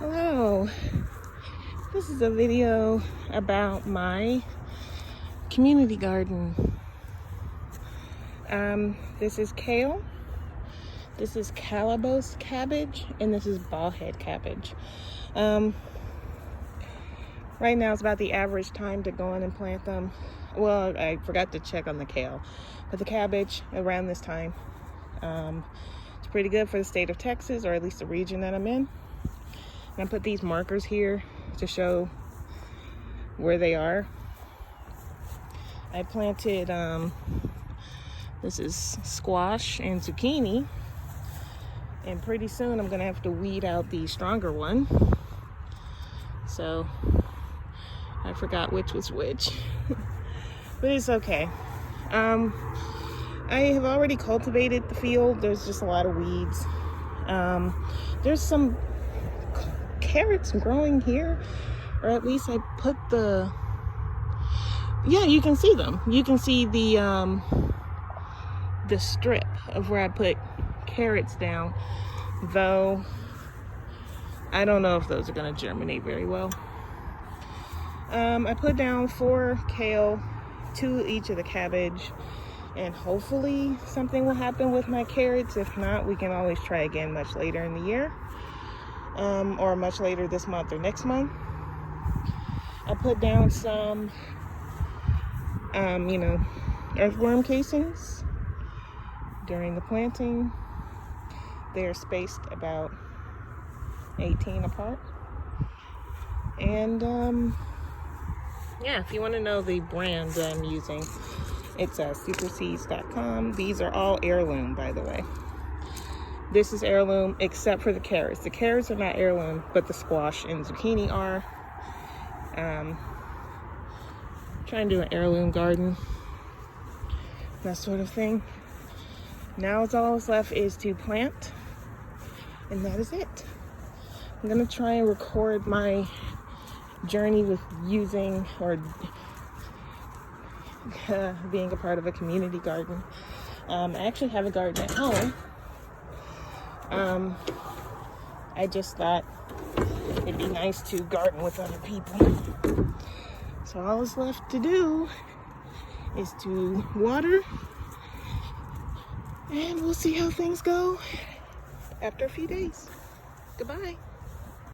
Hello, this is a video about my community garden. This is kale, this is calabash cabbage, and this is ballhead cabbage. Right now it's about the average time to go in and plant them. Well, I forgot to check on the kale, but the cabbage around this time, it's pretty good for the state of Texas, or at least the region that I'm in. And I put these markers here to show where they are. I planted, this is squash and zucchini, and pretty soon I'm gonna have to weed out the stronger one. So I forgot which was which, but it's okay. I have already cultivated the field. There's just a lot of weeds. There's some carrots growing here, or at least I put you can see them. You can see the strip of where I put carrots down, though I don't know if those are going to germinate very well. I put down 4 kale, 2 each of the cabbage, and hopefully something will happen with my carrots. If not, we can always try again much later in the year. Or much later this month or next month. I put down some, earthworm casings during the planting. They're spaced about 18 apart. And, if you want to know the brand that I'm using, it's superseeds.com. These are all heirloom, by the way. This is heirloom except for the carrots. The carrots are not heirloom, but the squash and zucchini are. Trying to do an heirloom garden, that sort of thing. Now it's all that's left is to plant, and that is it. I'm gonna try and record my journey with using or being a part of a community garden. I actually have a garden at home. I just thought it'd be nice to garden with other people. So all that's left to do is to water, and we'll see how things go after a few days. Goodbye.